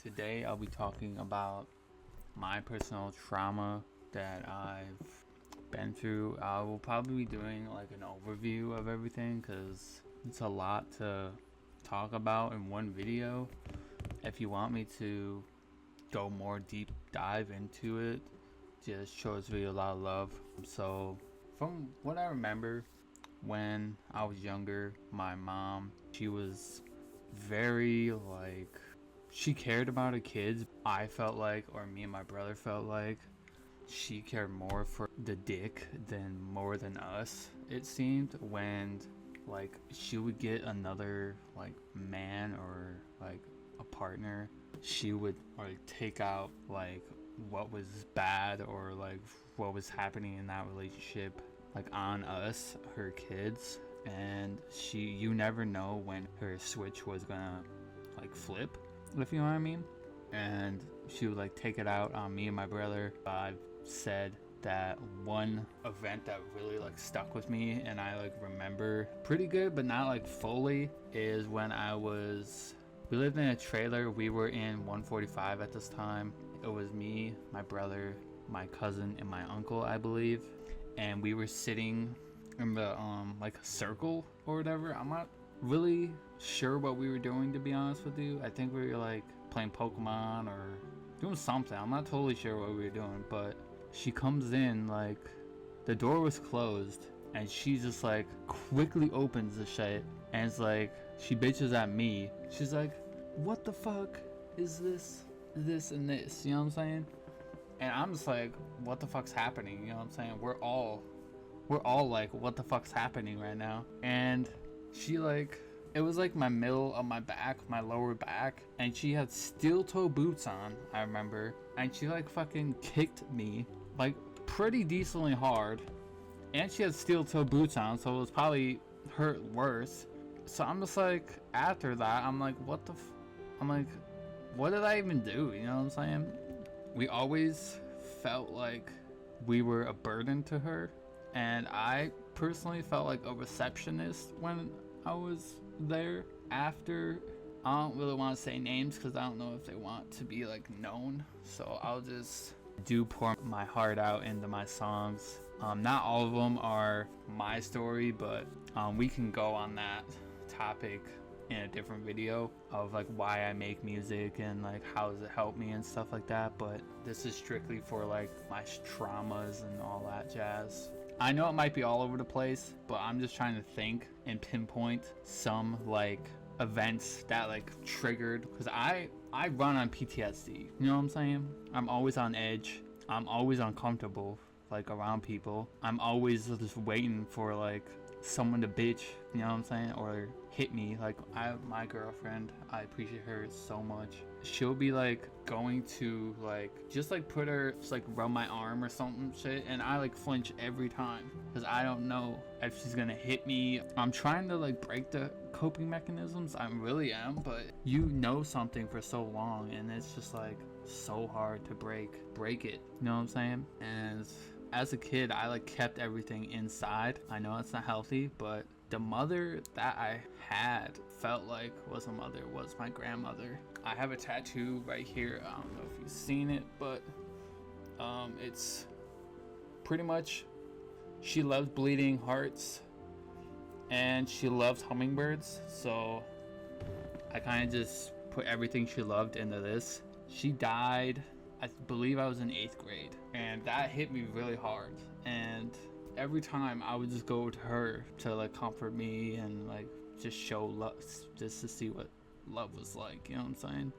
Today I'll be talking about my personal trauma that I've been through. I will probably be doing like an overview of everything because it's a lot to talk about in one video. If you want me to go more deep dive into it, just shows me a lot of love. So from what I remember, when I was younger, my mom, she was very she cared about her kids. I felt like, or me and my brother felt like, she cared more for the dick than more than us, it seemed. When she would get another man or a partner, she would take out what was bad or what was happening in that relationship on us, her kids. And you never know when her switch was gonna flip, if you know what I mean. And she would take it out on me and my brother. I've said that one event that really stuck with me and I remember pretty good but not fully is when we lived in a trailer. We were in 145 at this time. It was me, my brother, my cousin, and my uncle, I believe. And we were sitting in the a circle or whatever. I'm not really sure what we were doing, to be honest with you. I think we were playing Pokemon or doing something. I'm not totally sure what we were doing, but she comes in, the door was closed and she just quickly opens the shit and it's she bitches at me. She's like, what the fuck is this and this, you know what I'm saying? And I'm just what the fuck's happening, you know what I'm saying? We're all what the fuck's happening right now? And she it was my middle of my back, my lower back, and she had steel toe boots on, I remember, and she fucking kicked me pretty decently hard, and she had steel toe boots on, so it was probably hurt worse. So I'm just after that, I'm what the what did I even do, you know what I'm saying? We always felt like we were a burden to her, and I personally felt like a receptionist when I was there. After, I don't really want to say names because I don't know if they want to be known, so I'll just pour my heart out into my songs. Not all of them are my story, but we can go on that topic in a different video of why I make music and how does it help me and stuff like that. But this is strictly for my traumas and all that jazz. I know it might be all over the place, but I'm just trying to think and pinpoint some events that triggered, because I run on PTSD, you know what I'm saying? I'm always on edge. I'm always uncomfortable around people. I'm always just waiting for someone to bitch, you know what I'm saying, or hit me. My girlfriend, I appreciate her so much. She'll be going to just put her, just rub my arm or something shit, and I flinch every time because I don't know if she's gonna hit me. I'm trying to break the coping mechanisms. I really am, but you know something for so long and it's just so hard to break it, you know what I'm saying? And as a kid, I kept everything inside. I know it's not healthy, but the mother that I had felt was a mother was my grandmother. I have a tattoo right here. I don't know if you've seen it, but it's pretty much, she loves bleeding hearts and she loves hummingbirds. So I kind of just put everything she loved into this. She died, I believe I was in 8th grade, and that hit me really hard. And every time I would just go to her to comfort me and just show love, just to see what love was you know what I'm saying?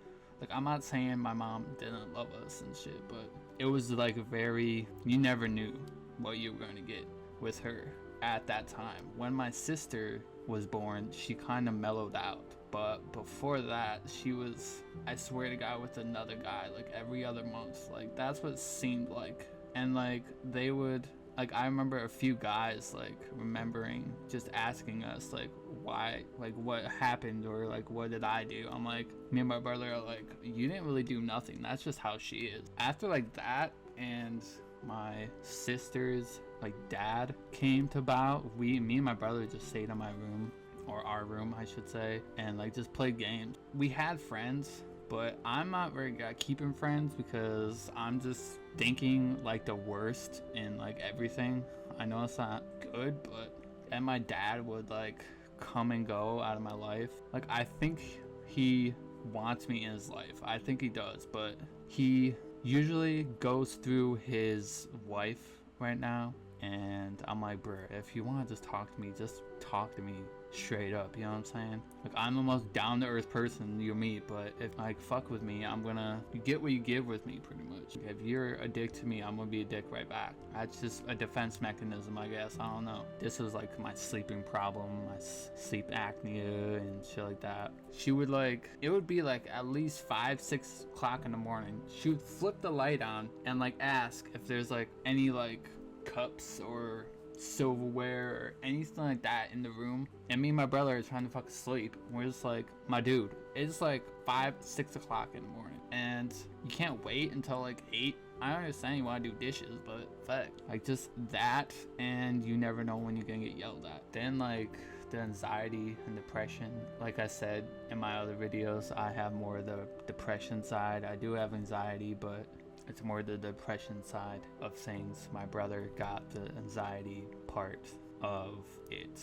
I'm not saying my mom didn't love us and shit, but it was very, you never knew what you were going to get with her at that time. When my sister was born, she kind of mellowed out. But before that, she was, I swear to God, with another guy every other month. That's what it seemed like. And they would, I remember a few guys remembering just asking us why, what happened, or what did I do? I'm me and my brother are you didn't really do nothing. That's just how she is. After that, and my sister's dad came to bow, me and my brother just stayed in my room, or our room I should say, and just played games. We had friends, But I'm not very good at keeping friends because I'm just thinking like the worst in like everything. I know it's not good, but and my dad would like come and go out of my life. Like I think he wants me in his life. I think he does, but he usually goes through his wife right now. And I'm like, bro, if you want to just talk to me, just talk to me straight up. You know what I'm saying? Like, I'm the most down to earth person you'll meet, but if like fuck with me, you get what you give with me, pretty much. If you're a dick to me, I'm gonna be a dick right back. That's just a defense mechanism, I guess. I don't know. This was like my sleeping problem, my sleep apnea and shit like that. She would like, it would be like at least 5-6 o'clock in the morning. She would flip the light on and like ask if there's like any like cups or silverware or anything like that in the room, and me and my brother are trying to fucking sleep. We're just like, my dude, it's like 5-6 o'clock in the morning and you can't wait until like 8. I understand you want to do dishes, but fuck, like just that, and you never know when you're gonna get yelled at. Then like the anxiety and depression, like I said in my other videos, I have more of the depression side. I do have anxiety, but it's more the depression side of things. My brother got the anxiety part of it.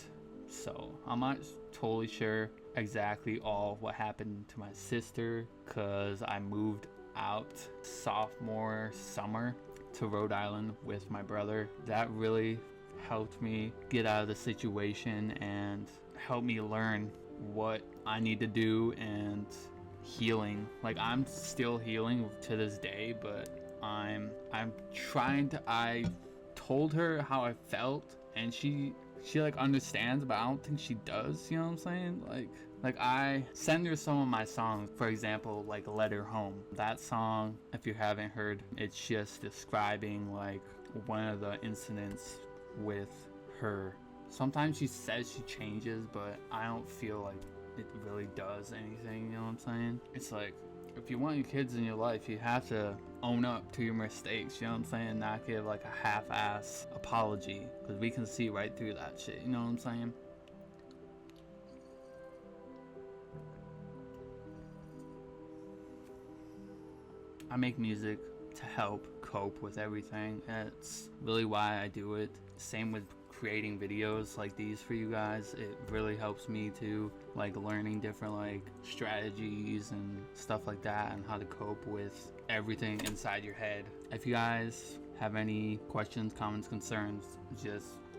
So I'm not totally sure exactly all what happened to my sister, because I moved out sophomore summer to Rhode Island with my brother. That really helped me get out of the situation and helped me learn what I need to do and healing. Like I'm still healing to this day, but I'm trying to. I told her how I felt, and she like understands, but I don't think she does. You know what I'm saying? Like I send her some of my songs, for example, like Letter Home. That song, if you haven't heard, it's just describing like one of the incidents with her. Sometimes she says she changes, but I don't feel like it really does anything. You know what I'm saying? It's like, if you want your kids in your life, you have to own up to your mistakes, you know what I'm saying? Not give like a half-ass apology, because we can see right through that shit, you know what I'm saying? I make music to help cope with everything. That's really why I do it. Same with creating videos like these for you guys. It really helps me to like learning different like strategies and stuff like that, and how to cope with everything inside your head. If you guys have any questions, comments, concerns,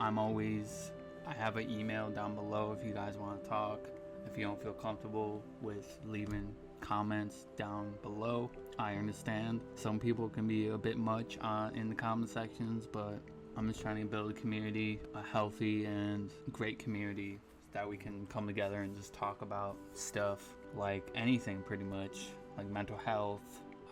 I have an email down below if you guys want to talk. If you don't feel comfortable with leaving comments down below, I understand. Some people can be a bit much in the comment sections, but I'm just trying to build a community, a healthy and great community, that we can come together and just talk about stuff like anything, pretty much, like mental health.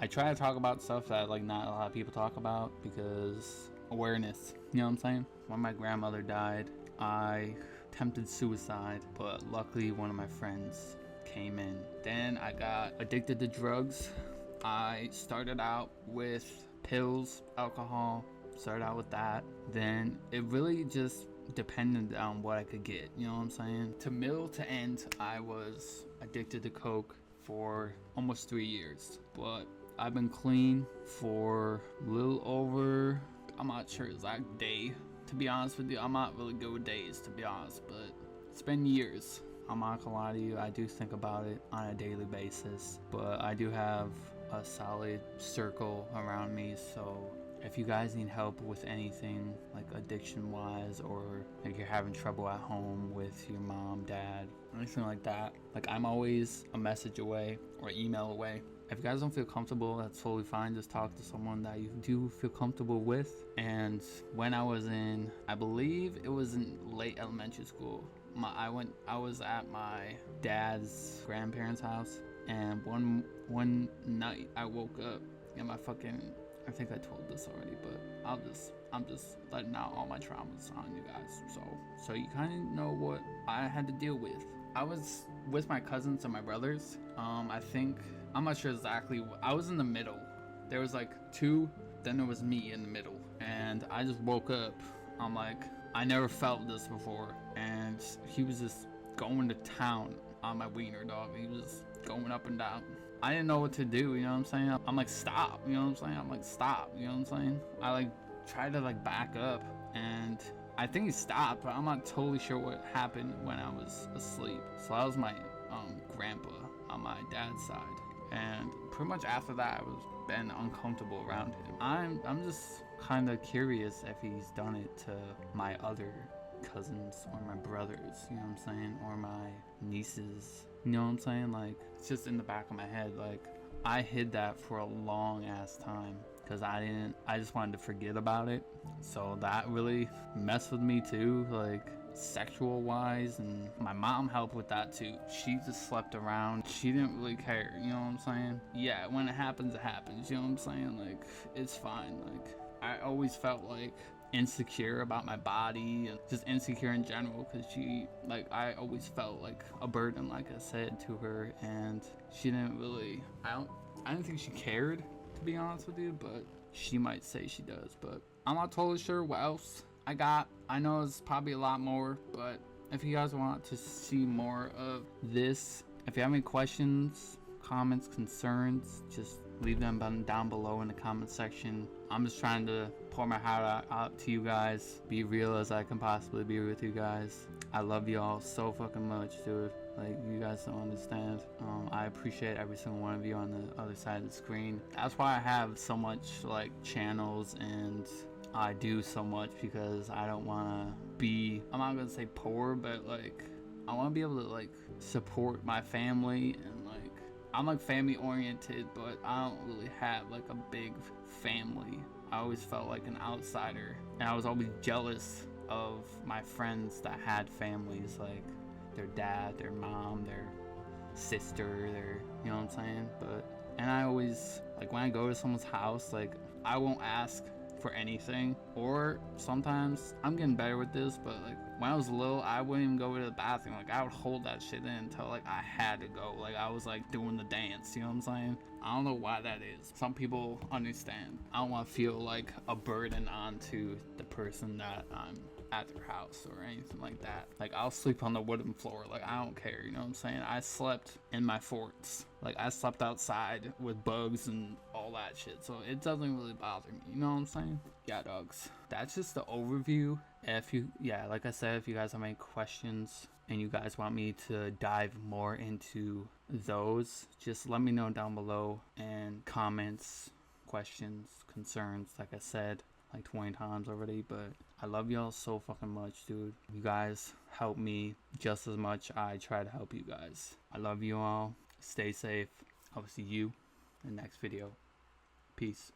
I try to talk about stuff that like not a lot of people talk about, because awareness, you know what I'm saying? When my grandmother died, I attempted suicide, but luckily one of my friends came in. Then I got addicted to drugs. I started out with pills, alcohol, started out with that. Then it really just depended on what I could get, you know what I'm saying? To middle to end, I was addicted to coke for almost 3 years, but I've been clean for a little over, I'm not sure exact day, to be honest with you. I'm not really good with days, to be honest, but it's been years. I'm not gonna lie to you, I do think about it on a daily basis, but I do have a solid circle around me. So if you guys need help with anything like addiction wise, or like you're having trouble at home with your mom, dad, anything like that, like I'm always a message away or email away. If you guys don't feel comfortable, that's totally fine. Just talk to someone that you do feel comfortable with. And when I was in, I believe it was in late elementary school, I was at my dad's grandparents' house, and one night I woke up and my fucking, I think I told this already, but I'm just letting out all my traumas on you guys, so you kind of know what I had to deal with. I was with my cousins and my brothers. I think, I'm not sure exactly. I was in the middle. There was like two, then there was me in the middle, and I just woke up. I'm like, I never felt this before, and he was just going to town on my wiener, dog. He was going up and down. I didn't know what to do, you know what I'm saying? I'm like, stop, you know what I'm saying? I'm like, stop, you know what I'm saying? I like tried to like back up, and I think he stopped, but I'm not totally sure what happened when I was asleep. So that was my grandpa on my dad's side, and pretty much after that I was been uncomfortable around him. I'm just kind of curious if he's done it to my other cousins or my brothers, you know what I'm saying, or my nieces, you know what I'm saying? Like, it's just in the back of my head. Like, I hid that for a long ass time because I just wanted to forget about it. So that really messed with me too, like sexual wise, and my mom helped with that too. She just slept around. She didn't really care, you know what I'm saying? Yeah, when it happens, you know what I'm saying? Like, it's fine. Like, I always felt like insecure about my body and just insecure in general because I always felt like a burden, like I said, to her, and she didn't really, I didn't think she cared, to be honest with you, but she might say she does. But I'm not totally sure what else I got. I know it's probably a lot more, but if you guys want to see more of this, if you have any questions, comments, concerns, just leave them down below in the comment section. I'm just trying to pour my heart out to you guys, be real as I can possibly be with you guys. I love y'all so fucking much, dude. Like, you guys don't understand. I appreciate every single one of you on the other side of the screen. That's why I have so much like channels, and I do so much, because I don't want to be, I'm not gonna say poor, but like I want to be able to like support my family, and like I'm like family oriented, but I don't really have like a big family. I always felt like an outsider, and I was always jealous of my friends that had families, like their dad, their mom, their sister, their, you know what I'm saying? And I always, like, when I go to someone's house, like, I won't ask for anything, or sometimes I'm getting better with this, but like when I was little, I wouldn't even go to the bathroom. Like, I would hold that shit in until like I had to go. Like, I was like doing the dance, you know what I'm saying? I don't know why that is. Some people understand. I don't want to feel like a burden onto the person that I'm at their house or anything like that. Like, I'll sleep on the wooden floor. Like, I don't care, you know what I'm saying? I slept in my forts. Like, I slept outside with bugs and all that shit, so it doesn't really bother me, you know what I'm saying? Yeah, dogs. That's just the overview. Like I said, if you guys have any questions and you guys want me to dive more into those, just let me know down below, and comments, questions, concerns, like I said like 20 times already. But I love y'all so fucking much, dude. You guys help me just as much I try to help you guys. I love you all. Stay safe. I will see you in the next video. Peace.